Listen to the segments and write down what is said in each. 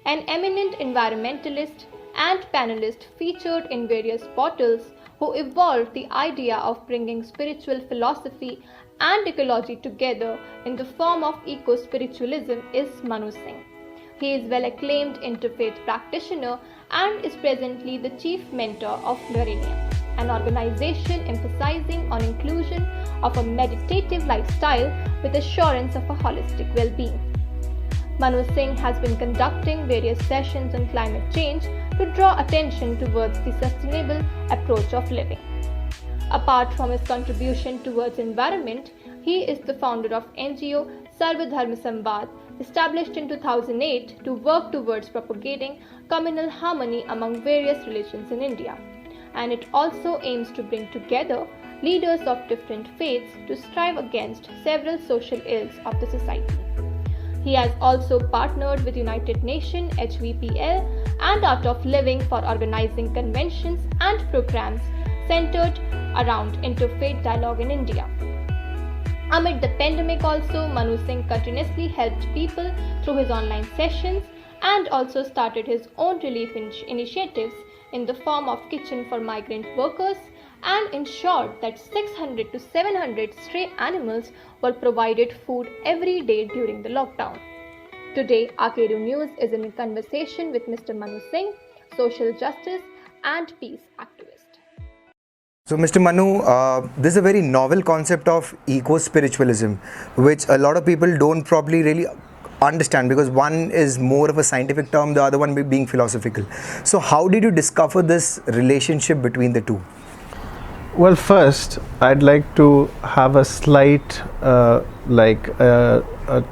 an eminent environmentalist and panelist featured in various portals who evolved the idea of bringing spiritual philosophy and ecology together in the form of eco-spiritualism is Manu Singh. He is well-acclaimed interfaith practitioner and is presently the chief mentor of 𝐚𝐤𝐿, an organization emphasizing on inclusion of a meditative lifestyle with assurance of a holistic well-being. Manu Singh has been conducting various sessions on climate change to draw attention towards the sustainable approach of living. Apart from his contribution towards environment, he is the founder of NGO Sarvadharma Samvad, established in 2008 to work towards propagating communal harmony among various religions in India. And it also aims to bring together leaders of different faiths to strive against several social ills of the society. He has also partnered with United Nations HVPL and Art of Living for organizing conventions and programs centered around interfaith dialogue in India. Amid the pandemic also, Manu Singh continuously helped people through his online sessions and also started his own relief initiatives in the form of kitchen for migrant workers and ensured that 600 to 700 stray animals were provided food every day during the lockdown. Today, 𝐷𝐸 News is in conversation with Mr. Manu Singh, social justice and peace activist. So Mr. Manu, this is a very novel concept of eco-spiritualism, which a lot of people don't probably really understand, because one is more of a scientific term, the other one being philosophical. So how did you discover this relationship between the two? Well, first, I'd like to have a slight, a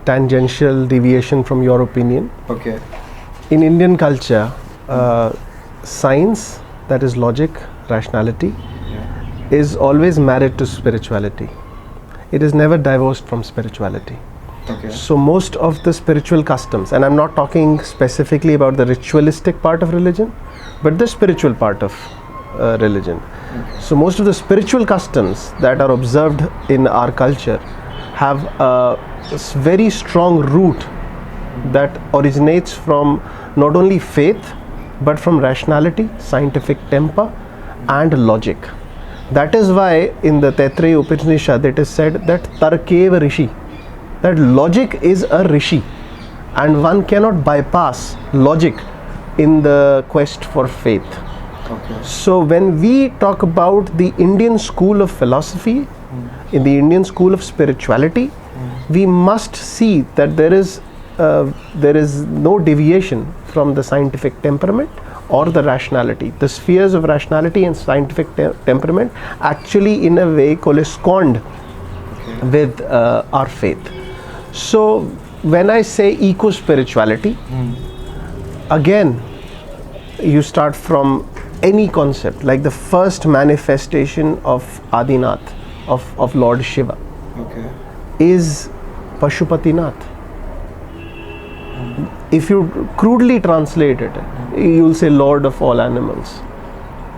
tangential deviation from your opinion. Okay. In Indian culture, science, that is logic, rationality, is always married to spirituality. It is never divorced from spirituality. Okay. So most of the spiritual customs, and I'm not talking specifically about the ritualistic part of religion, but the spiritual part of religion. So most of the spiritual customs that are observed in our culture have a very strong root that originates from not only faith but from rationality, scientific temper and logic. That is why in the Taittiriya Upanishad it is said that Tarkeva Rishi, that logic is a rishi and one cannot bypass logic in the quest for faith. Okay. So when we talk about the Indian school of philosophy, in the Indian school of spirituality, we must see that there is no deviation from the scientific temperament or the rationality. The spheres of rationality and scientific temperament actually in a way correspond with our faith. So when I say eco-spirituality, again you start from any concept, like the first manifestation of Adinath, of Lord Shiva, is Pashupatinath. If you crudely translate it, you will say Lord of all animals.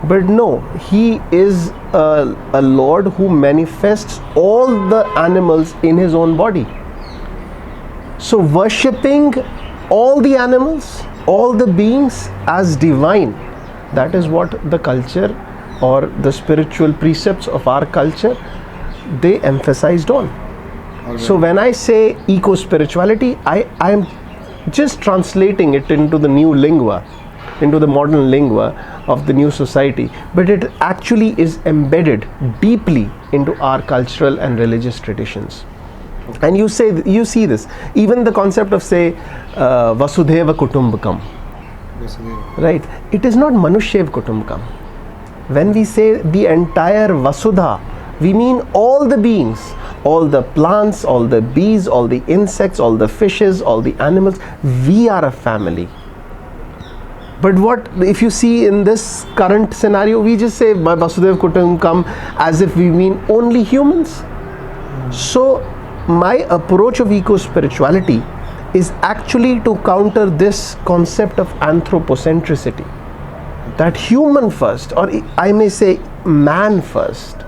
But no, he is a Lord who manifests all the animals in his own body. So worshipping all the animals, all the beings as divine, that is what the culture or the spiritual precepts of our culture, they emphasized on. Okay. So when I say eco-spirituality, I am just translating it into the new lingua, into the modern lingua of the new society, but it actually is embedded deeply into our cultural and religious traditions. Okay. And you see this, even the concept of say Vasudhaiva Kutumbakam, right? It is not Manushyev Kutumbakam. When we say the entire Vasudha, we mean all the beings, all the plants, all the bees, all the insects, all the fishes, all the animals. We are a family. But what if you see in this current scenario, we just say Vasudhaiva Kutumbakam as if we mean only humans. So my approach of eco-spirituality is actually to counter this concept of anthropocentricity, that human first, or I may say man first,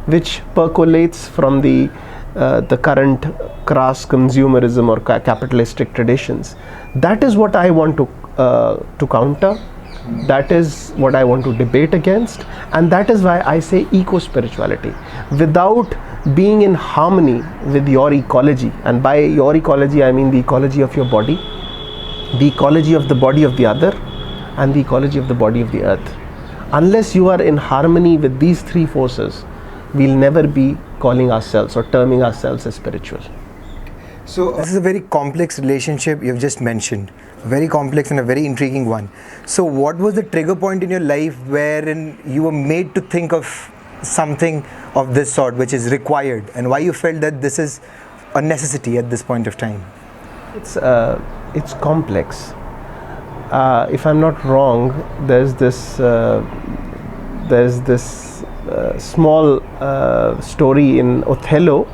which percolates from the the current crass consumerism or capitalistic traditions. That is what I want to counter. That is what I want to debate against, and that is why I say eco-spirituality. Without being in harmony with your ecology, and by your ecology I mean the ecology of your body, the ecology of the body of the other, and the ecology of the body of the earth. Unless you are in harmony with these three forces, we'll never be calling ourselves or terming ourselves as spiritual. So this is a very complex relationship you've just mentioned, very complex and a very intriguing one. So what was the trigger point in your life wherein you were made to think of something of this sort which is required, and why you felt that this is a necessity at this point of time? It's complex. If I'm not wrong, there's this small story in Othello,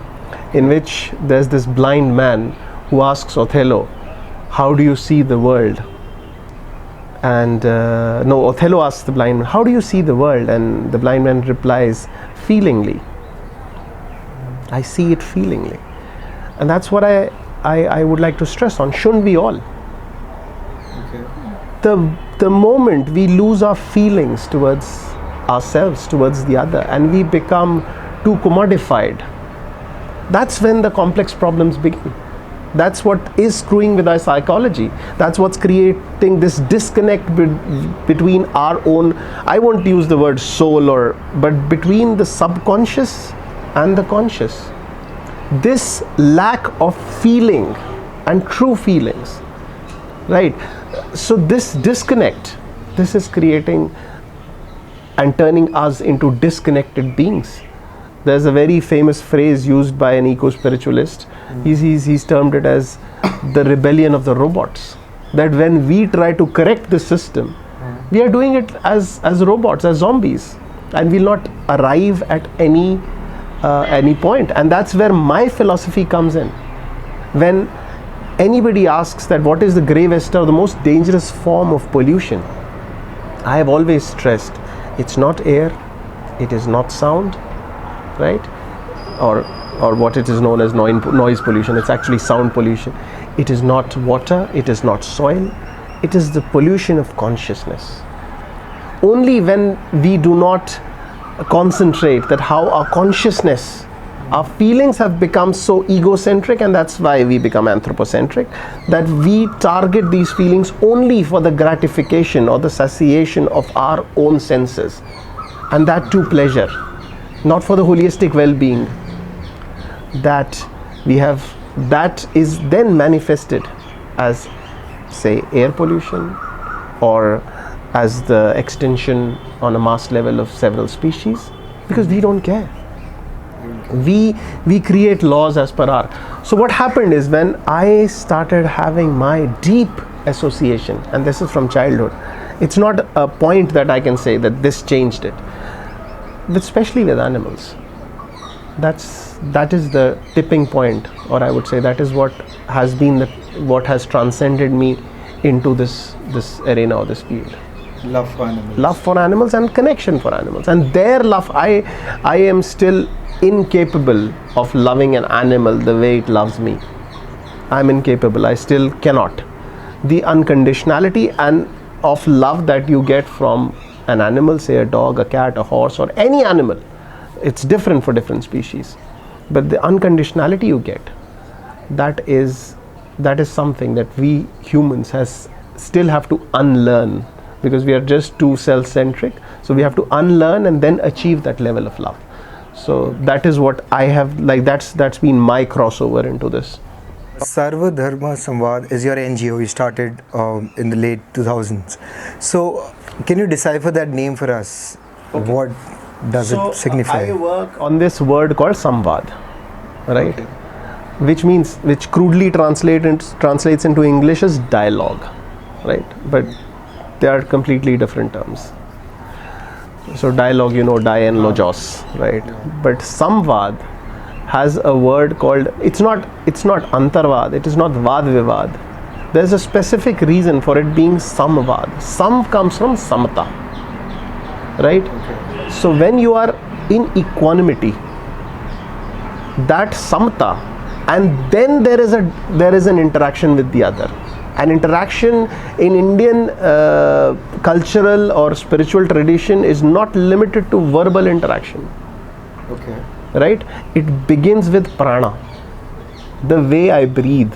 in which there's this blind man who asks Othello, "How do you see the world?" And no, Othello asks the blind man, "How do you see the world?" And the blind man replies, "Feelingly. I see it feelingly." And that's what I would like to stress on. Shouldn't we all? Okay. The moment we lose our feelings towards ourselves, towards the other, and we become too commodified, that's when the complex problems begin. That's what is screwing with our psychology. That's what's creating this disconnect between our own, I won't use the word soul, but between the subconscious and the conscious. This lack of feeling and true feelings, right? So this disconnect, this is creating and turning us into disconnected beings. There's a very famous phrase used by an eco-spiritualist. He's termed it as the rebellion of the robots. That when we try to correct the system, we are doing it as robots, as zombies, and will not arrive at any point. And that's where my philosophy comes in. When anybody asks that what is the grey vesta, the most dangerous form of pollution, I have always stressed, it's not air, it is not sound, right, or what it is known as noise pollution. It's actually sound pollution. It is not water, it is not soil, it is the pollution of consciousness. Only when we do not concentrate that how our consciousness, our feelings have become so egocentric, and that's why we become anthropocentric, that we target these feelings only for the gratification or the satiation of our own senses, and that too pleasure, not for the holistic well-being that we have. That is then manifested as, say, air pollution, or as the extinction on a mass level of several species, because we don't care. We create laws as per our. So what happened is, when I started having my deep association, and this is from childhood, it's not a point that I can say that this changed it, but especially with animals, that is the tipping point, or I would say that is what has been what has transcended me into this arena or this field. Love for animals. Love for animals and connection for animals, and their love. I am still incapable of loving an animal the way it loves me. I'm incapable. I still cannot. The unconditionality and of love that you get from an animal, say a dog, a cat, a horse, or any animal, it's different for different species, but the unconditionality you get, that is something that we humans still have to unlearn, because we are just too self-centric. So we have to unlearn and then achieve that level of love. So that is what I have, like, that's been my crossover into this. Sarva Dharma Samvad is your NGO you started in the late 2000s. So can you decipher that name for us? Okay. What does it signify? I work on this word called Samvad, right? Okay. Which crudely translates into English as dialogue, right? But they are completely different terms. So dialogue, di and logos, right? But Samvad has a word called, it's not Antarvad, it is not Vad Vivad. There's a specific reason for it being Samvad. Sam comes from Samata, right? Okay. So when you are in equanimity, that samta, and then there is an interaction with the other. An interaction in Indian cultural or spiritual tradition is not limited to verbal interaction. Okay. Right? It begins with prana, the way I breathe.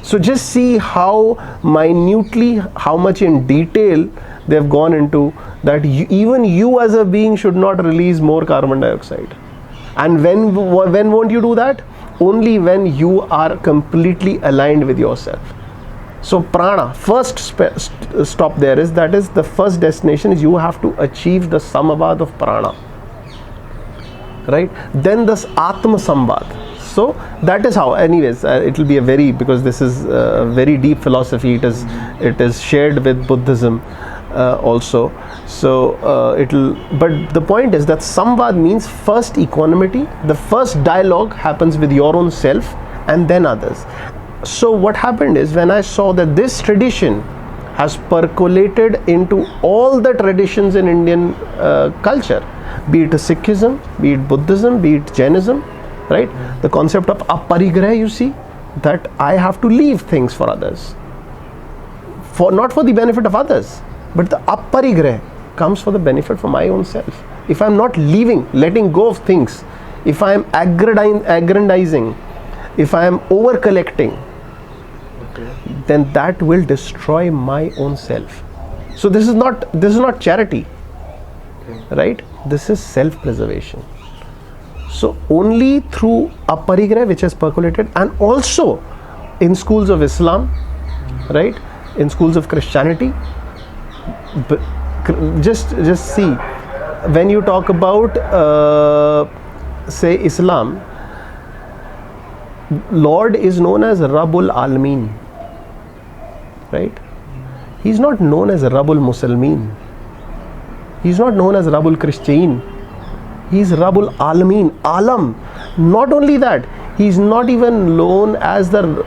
So just see how minutely, how much in detail they have gone into that. Even you as a being should not release more carbon dioxide. And when won't you do that? Only when you are completely aligned with yourself. So prana, first stop there is, that is the first destination, is you have to achieve the samavad of prana. Right? Then this atma samvad. So that is how, anyways, it will be a very, because this is a very deep philosophy, it is shared with Buddhism also. So but the point is that samvad means first equanimity, the first dialogue happens with your own self and then others. So what happened is, when I saw that this tradition has percolated into all the traditions in Indian culture, be it Sikhism, be it Buddhism, be it Jainism, right? The concept of aparigraha, you see, that I have to leave things for others, not for the benefit of others, but the aparigraha comes for the benefit for my own self. If I am not letting go of things, if I am aggrandizing, if I am over collecting, then that will destroy my own self. So this is not charity, right? This is self-preservation. So only through aparigraha, which has percolated, and also in schools of Islam, right, in schools of Christianity, just see, when you talk about say Islam, Lord is known as Rabbul Alameen, right? He's not known as Rabbul Muslimin. He's not known as Rabbul Christian. He's Rabbul Alameen, Alam. Not only that, he's not even known as the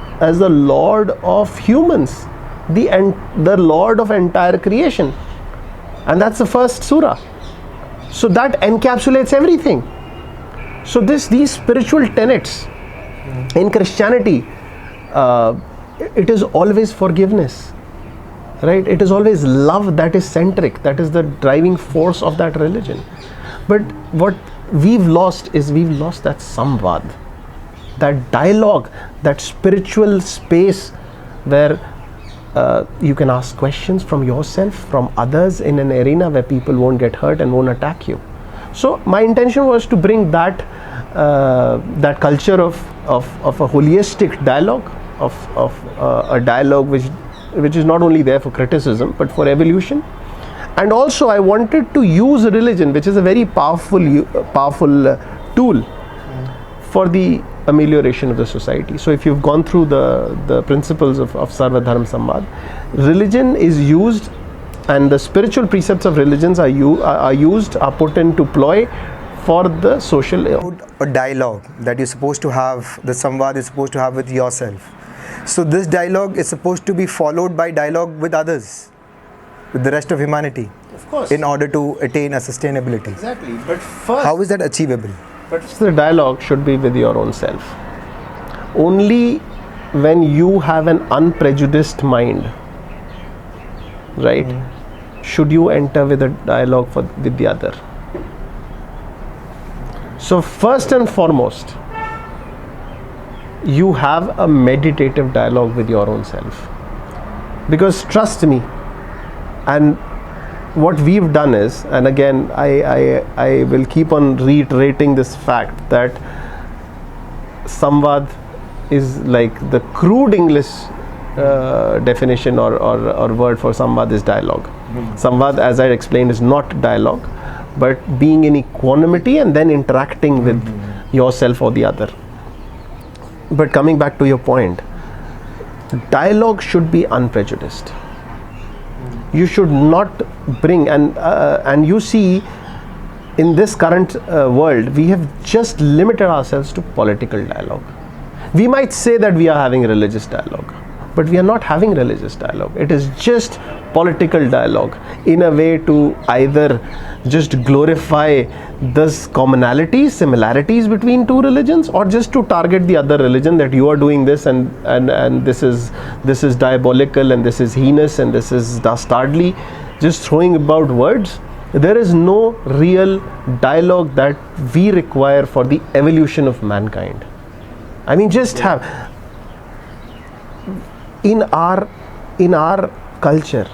Lord of humans, the Lord of entire creation. And that's the first surah. So that encapsulates everything. So these spiritual tenets in Christianity, it is always forgiveness, right? It is always love that is centric, that is the driving force of that religion. But what we've lost is that samvad, that dialogue, that spiritual space where you can ask questions from yourself, from others, in an arena where people won't get hurt and won't attack you. So my intention was to bring that culture of a holistic dialogue, of a dialogue which is not only there for criticism but for evolution. And also I wanted to use religion, which is a very powerful tool for the amelioration of the society. So if you've gone through the principles of Sarva Dharma Samvad, religion is used, and the spiritual precepts of religions are put into ploy for the social. A dialogue that you're supposed to have, the samvad is supposed to have with yourself. So this dialogue is supposed to be followed by dialogue with others, with the rest of humanity, of course, in order to attain a sustainability. Exactly. But first, how is that achievable? But the dialogue should be with your own self. Only when you have an unprejudiced mind, right, should you enter with a dialogue with the other. So first and foremost, you have a meditative dialogue with your own self. Because trust me, and what we've done is, and again I will keep on reiterating this fact, that samvad is like the crude English definition or word for samvad is dialogue. Samvad, as I explained, is not dialogue, but being in equanimity and then interacting with yourself or the other. But coming back to your point, dialogue should be unprejudiced. You should not bring, and you see, in this current world, we have just limited ourselves to political dialogue. We might say that we are having religious dialogue, but we are not having religious dialogue. It is just political dialogue in a way to either just glorify this commonalities, similarities between two religions, or just to target the other religion, that you are doing this and this is diabolical and this is heinous and this is dastardly, just throwing about words. There is no real dialogue that we require for the evolution of mankind. I mean, just have in our culture,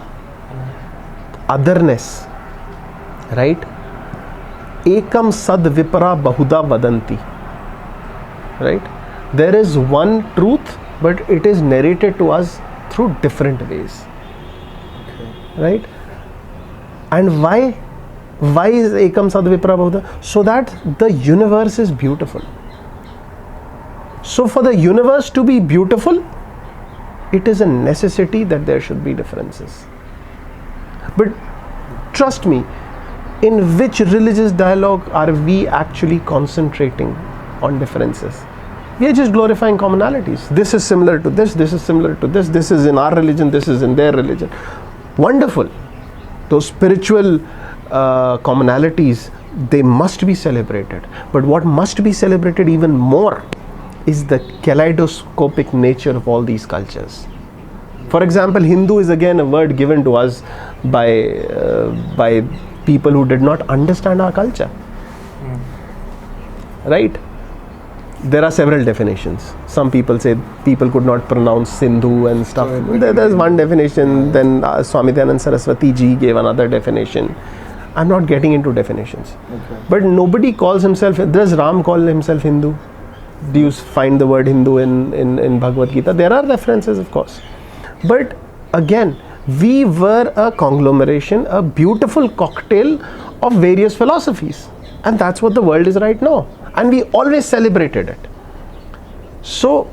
otherness, right? Ekam sad vipara bahuda vadanti, right? There is one truth, but it is narrated to us through different ways, right? And why is ekam sad vipara bahuda? So that the universe is beautiful. So for the universe to be beautiful, it is a necessity that there should be differences. But trust me, in which religious dialogue are we actually concentrating on differences? We are just glorifying commonalities. This is similar to this, this is similar to this, this is in our religion, this is in their religion. Wonderful. Those spiritual commonalities, they must be celebrated. But what must be celebrated even more is the kaleidoscopic nature of all these cultures. For example, Hindu is again a word given to us by people who did not understand our culture. Right? There are several definitions. Some people say people could not pronounce Sindhu and stuff. There's one definition. Then Swami Dayanand Saraswati ji gave another definition. I'm not getting into definitions. But nobody calls himself. Does Ram call himself Hindu? Do you find the word Hindu in Bhagavad Gita? There are references, of course. But again, we were a conglomeration, a beautiful cocktail of various philosophies. And that's what the world is right now. And we always celebrated it. So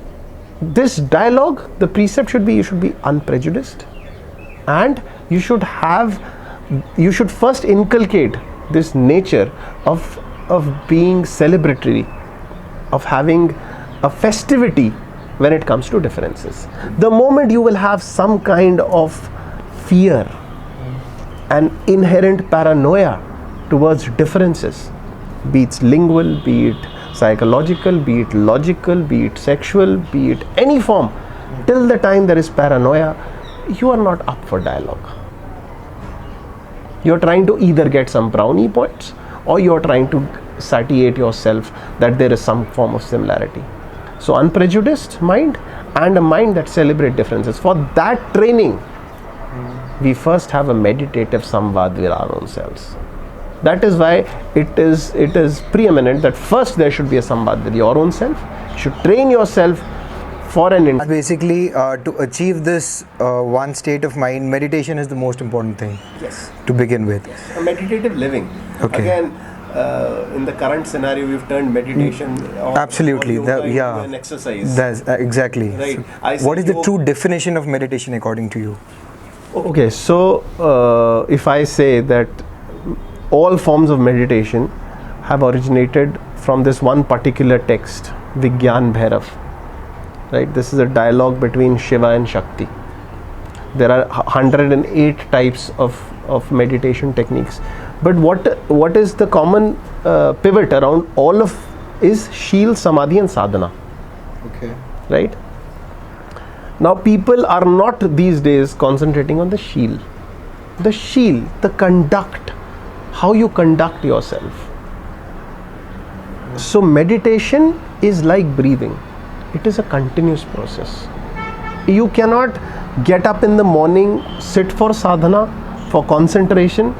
this dialogue, the precept should be, you should be unprejudiced. And you should first inculcate this nature of being celebratory, of having a festivity when it comes to differences. The moment you will have some kind of fear and inherent paranoia towards differences, be it lingual, be it psychological, be it logical, be it sexual, be it any form, till the time there is paranoia, you are not up for dialogue. You are trying to either get some brownie points, or you are trying to satiate yourself that there is some form of similarity. So unprejudiced mind and a mind that celebrates differences. For that training, we first have a meditative samvad with our own selves. That is why it is preeminent that first there should be a samvad with your own self. You should train yourself for an basically to achieve this one state of mind, meditation is the most important thing. Yes. To begin with. Yes. A meditative living. Okay. Again, in the current scenario, we've turned meditation absolutely into an exercise. That's exactly. Right. So what is the true definition of meditation according to you? Okay, so if I say that all forms of meditation have originated from this one particular text, Vigyan Bhairav. Right, this is a dialogue between Shiva and Shakti. There are 108 types of meditation techniques, but what is the common pivot around all of is Sheel, Samadhi and Sadhana. Okay. Right? Now people are not these days concentrating on the Sheel. The Sheel, the conduct, how you conduct yourself. So meditation is like breathing. It is a continuous process. You cannot get up in the morning, sit for sadhana, for concentration,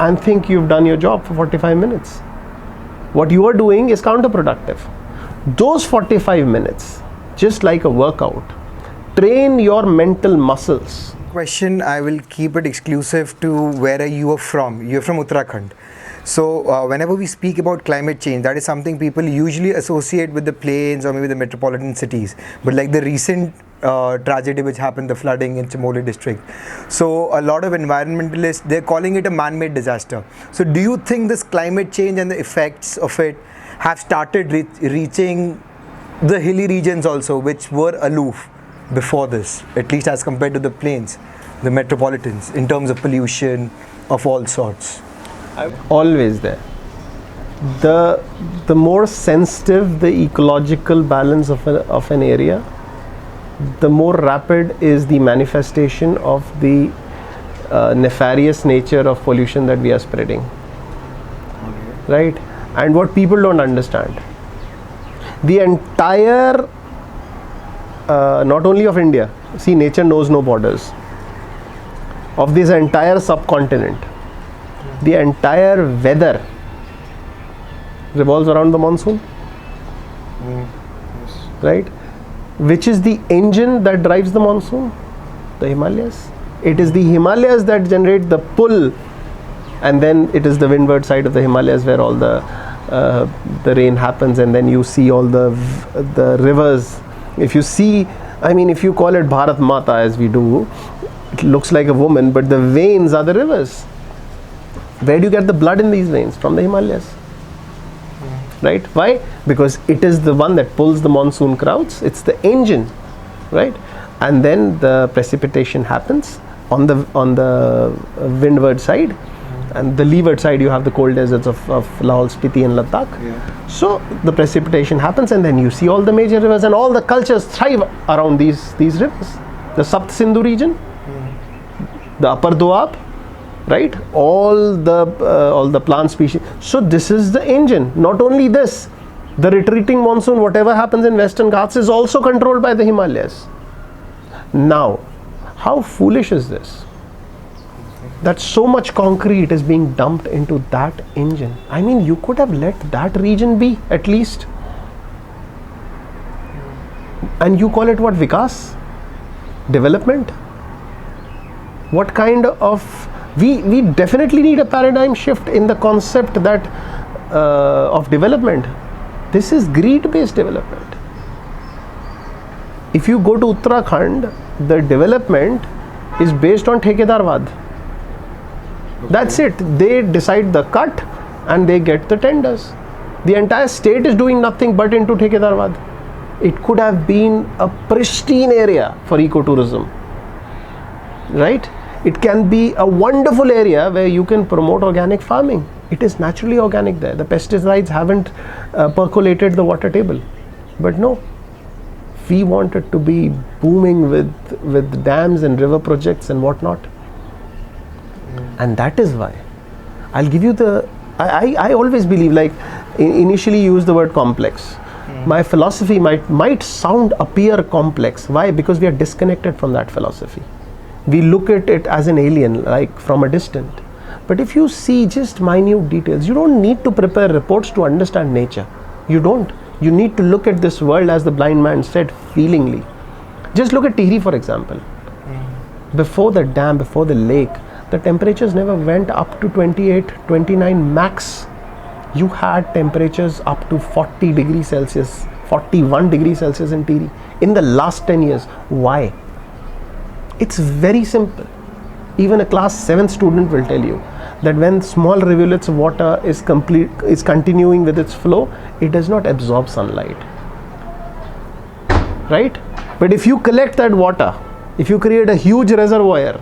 and think you've done your job for 45 minutes. What you are doing is counterproductive. Those 45 minutes, just like a workout, train your mental muscles. Question, I will keep it exclusive to where you are from. You're from Uttarakhand. So whenever we speak about climate change, that is something people usually associate with the plains or maybe the metropolitan cities. But like the recent tragedy which happened, the flooding in 𝐚𝐚𝐤𝐿 district. So a lot of environmentalists, they're calling it a man-made disaster. So do you think this climate change and the effects of it have started reaching the hilly regions also, which were aloof? before this, at least as compared to the plains, the metropolitans, in terms of pollution of all sorts? Always there. The more sensitive the ecological balance of an area, the more rapid is the manifestation of the nefarious nature of pollution that we are spreading. Right? And what people don't understand, the entire not only of India, see, nature knows no borders, of this entire subcontinent, the entire weather revolves around the monsoon. Right? Which is the engine that drives the monsoon? The Himalayas. It is the Himalayas that generate the pull, and then it is the windward side of the Himalayas where all the rain happens, and then you see all the rivers. If you see, I mean, if you call it Bharat Mata as we do, it looks like a woman, but the veins are the rivers. Where do you get the blood in these veins? From the Himalayas. Right? Why? Because it is the one that pulls the monsoon clouds. It's the engine, right? And then the precipitation happens on the windward side, and the leeward side you have the cold deserts of Lahaul, Spiti and Ladakh. Yeah. So the precipitation happens, and then you see all the major rivers, and all the cultures thrive around these rivers. The Sapt Sindhu region, the Upper Doab, right? All the plant species. So this is the engine. Not only this, the retreating monsoon, whatever happens in Western Ghats, is also controlled by the Himalayas. Now, how foolish is this? That so much concrete is being dumped into that engine. I mean, you could have let that region be at least. And you call it what? Vikas? Development? What kind of... We definitely need a paradigm shift in the concept that of development. This is greed-based development. If you go to Uttarakhand, the development is based on Thekedarwad. Okay. That's it. They decide the cut and they get the tenders. The entire state is doing nothing but into Thekedarwad. It could have been a pristine area for ecotourism. Right? It can be a wonderful area where you can promote organic farming. It is naturally organic there. The pesticides haven't percolated the water table. But no, we want it to be booming with dams and river projects and whatnot. And that is why I'll give you I always believe, like initially you use the word complex. My philosophy might appear complex. Why? Because we are disconnected from that philosophy. We look at it as an alien, like from a distant. But if you see just minute details, you don't need to prepare reports to understand nature. You don't. You need to look at this world, as the blind man said, feelingly. Just look at Tihri, for example. Before the dam, before the lake, the temperatures never went up to 28, 29 max. You had temperatures up to 40 degrees Celsius, 41 degrees Celsius in Tihri in the last 10 years. Why? It's very simple. Even a class 7 student will tell you that when small rivulets of water is continuing with its flow, it does not absorb sunlight. Right? But if you collect that water, if you create a huge reservoir,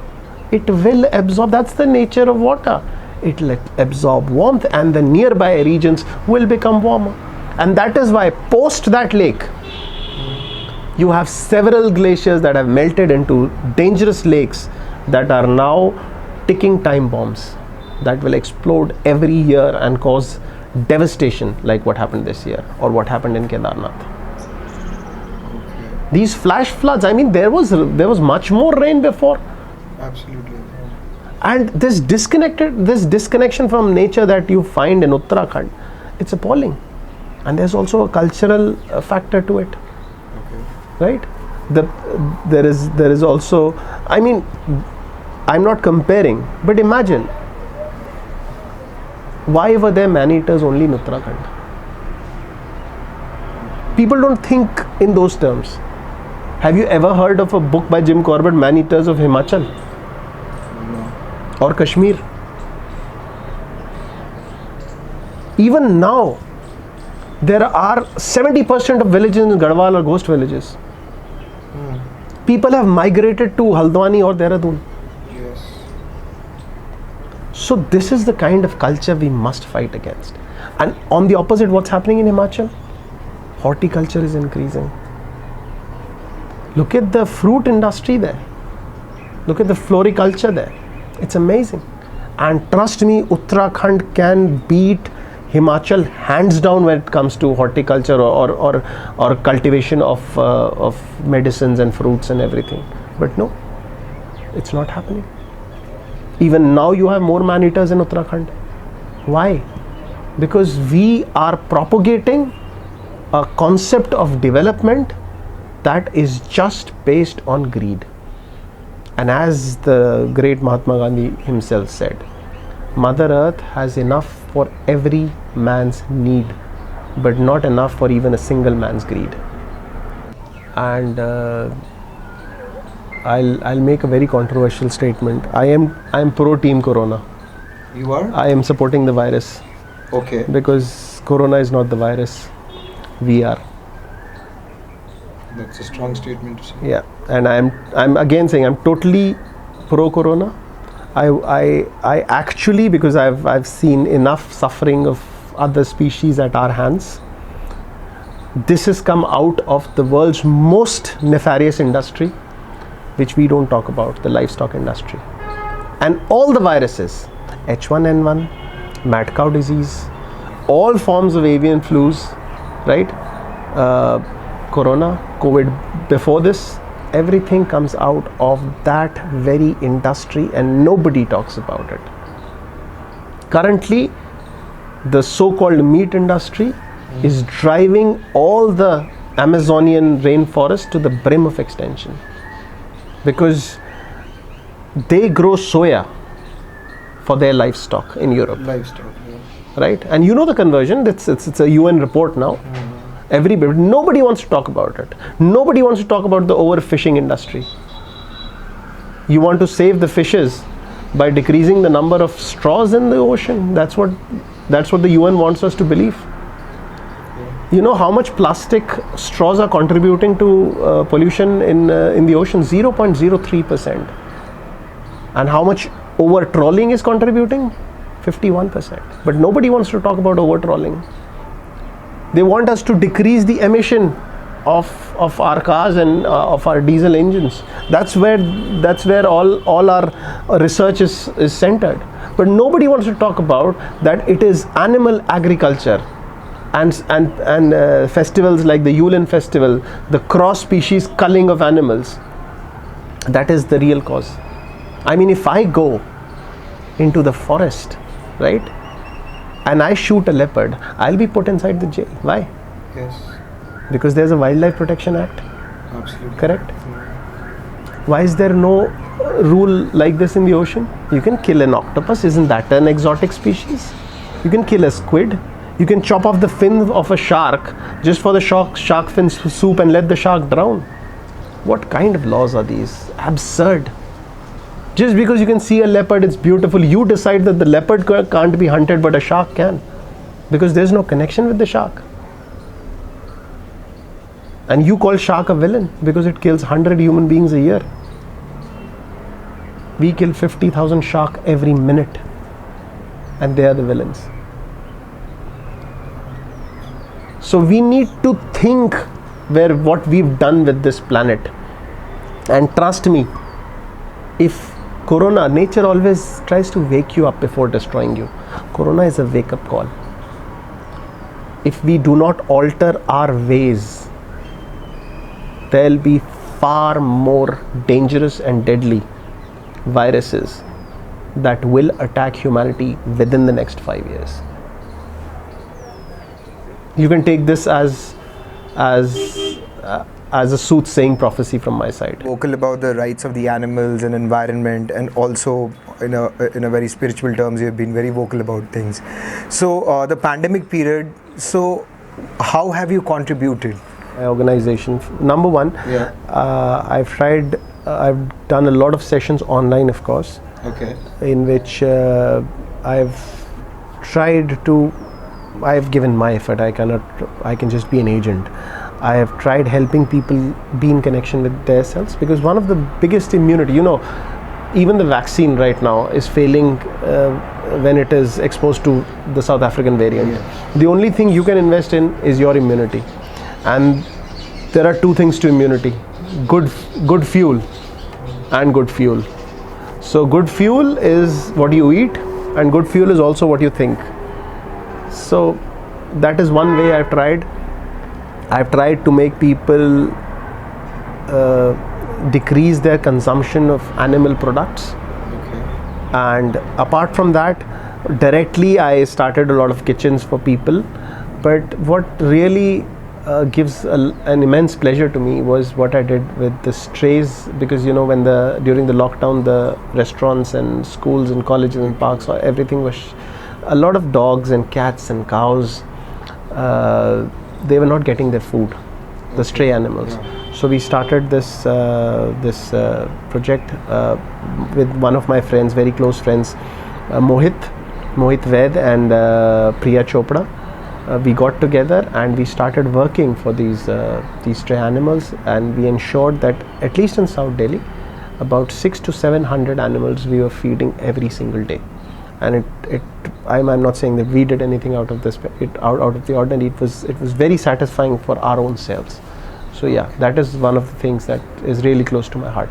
it will absorb. That's the nature of water. It will absorb warmth, and the nearby regions will become warmer. And that is why post that lake, you have several glaciers that have melted into dangerous lakes that are now ticking time bombs that will explode every year and cause devastation, like what happened this year or what happened in Kedarnath. Okay. These flash floods, I mean, there was much more rain before. Absolutely. And this disconnection from nature that you find in Uttarakhand, it's appalling. And there's also a cultural factor to it. Right? There is also, I mean, I'm not comparing, but imagine, why were there man-eaters only in Uttarakhand? People don't think in those terms. Have you ever heard of a book by Jim Corbett, Man-Eaters of Himachal? No. Or Kashmir? Even now, there are 70% of villages in Garhwal are ghost villages. People have migrated to Haldwani or Dehradun. Yes. So this is the kind of culture we must fight against. And on the opposite, what's happening in Himachal? Horticulture is increasing. Look at the fruit industry there. Look at the floriculture there. It's amazing. And trust me, Uttarakhand can beat Himachal hands down when it comes to horticulture or cultivation of medicines and fruits and everything. But no, it's not happening. Even now you have more man-eaters in Uttarakhand. Why? Because we are propagating a concept of development that is just based on greed. And as the great Mahatma Gandhi himself said, Mother Earth has enough for every man's need, but not enough for even a single man's greed. And I'll make a very controversial statement. I am pro Team Corona. You are? I am supporting the virus. Okay. Because Corona is not the virus. We are. That's a strong statement to say. Yeah, and I'm again saying I'm totally pro Corona. I actually, because I've seen enough suffering of other species at our hands. This has come out of the world's most nefarious industry, which we don't talk about, the livestock industry. And all the viruses, H1N1, mad cow disease, all forms of avian flus, right? Corona, COVID before this, everything comes out of that very industry and nobody talks about it. Currently, the so-called meat industry is driving all the Amazonian rainforest to the brim of extension, because they grow soya for their livestock in Europe. Livestock, yeah. Right? And you know the conversion, it's a UN report now. Everybody, nobody wants to talk about it. Nobody wants to talk about the overfishing industry. You want to save the fishes by decreasing the number of straws in the ocean. That's what the UN wants us to believe. You know how much plastic straws are contributing to pollution in the ocean? 0.03%. And how much over trawling is contributing? 51%. But nobody wants to talk about over trawling. They want us to decrease the emission of our cars and of our diesel engines. That's where all our research is centered. But nobody wants to talk about that it is animal agriculture and festivals like the Yulin festival, the cross-species culling of animals. That is the real cause. I mean, if I go into the forest, right, and I shoot a leopard, I'll be put inside the jail. Why? Yes. Because there's a Wildlife Protection Act. Absolutely. Correct? Why is there no rule like this in the ocean? You can kill an octopus. Isn't that an exotic species? You can kill a squid. You can chop off the fin of a shark just for the shark fin soup and let the shark drown. What kind of laws are these? Absurd. Just because you can see a leopard, it's beautiful, you decide that the leopard can't be hunted but a shark can, because there's no connection with the shark. And you call shark a villain because it kills 100 human beings a year. We kill 50,000 shark every minute, and they are the villains. So we need to think what we've done with this planet. And trust me, if Corona, nature always tries to wake you up before destroying you. Corona is a wake-up call. If we do not alter our ways, there'll be far more dangerous and deadly viruses that will attack humanity within the next 5 years. You can take this as a soothsaying prophecy from my side. Vocal about the rights of the animals and environment, and also in a very spiritual terms, you've been very vocal about things. So the pandemic period, so how have you contributed? My organization, number one, I've done a lot of sessions online, of course. Okay. In which I've tried to, I've given my effort. I can just be an agent. I have tried helping people be in connection with their cells, because one of the biggest immunity, even the vaccine right now is failing when it is exposed to the South African variant. Yes. The only thing you can invest in is your immunity, and there are two things to immunity: good fuel and good fuel. So good fuel is what you eat, and good fuel is also what you think. So that is one way I've tried to make people decrease their consumption of animal products. Okay. And apart from that, directly I started a lot of kitchens for people. But what really gives an immense pleasure to me was what I did with the strays, because when during the lockdown, the restaurants and schools and colleges and parks, everything was a lot of dogs and cats and cows. They were not getting their food, the stray animals. So we started this project with one of my friends, very close friends, Mohit Vaid and Priya Chopra. We got together and we started working for these stray animals, and we ensured that at least in South Delhi, about 600 to 700 animals we were feeding every single day. And I'm not saying that we did anything out of this, out of the ordinary. It was very satisfying for our own selves. So yeah, that is one of the things that is really close to my heart.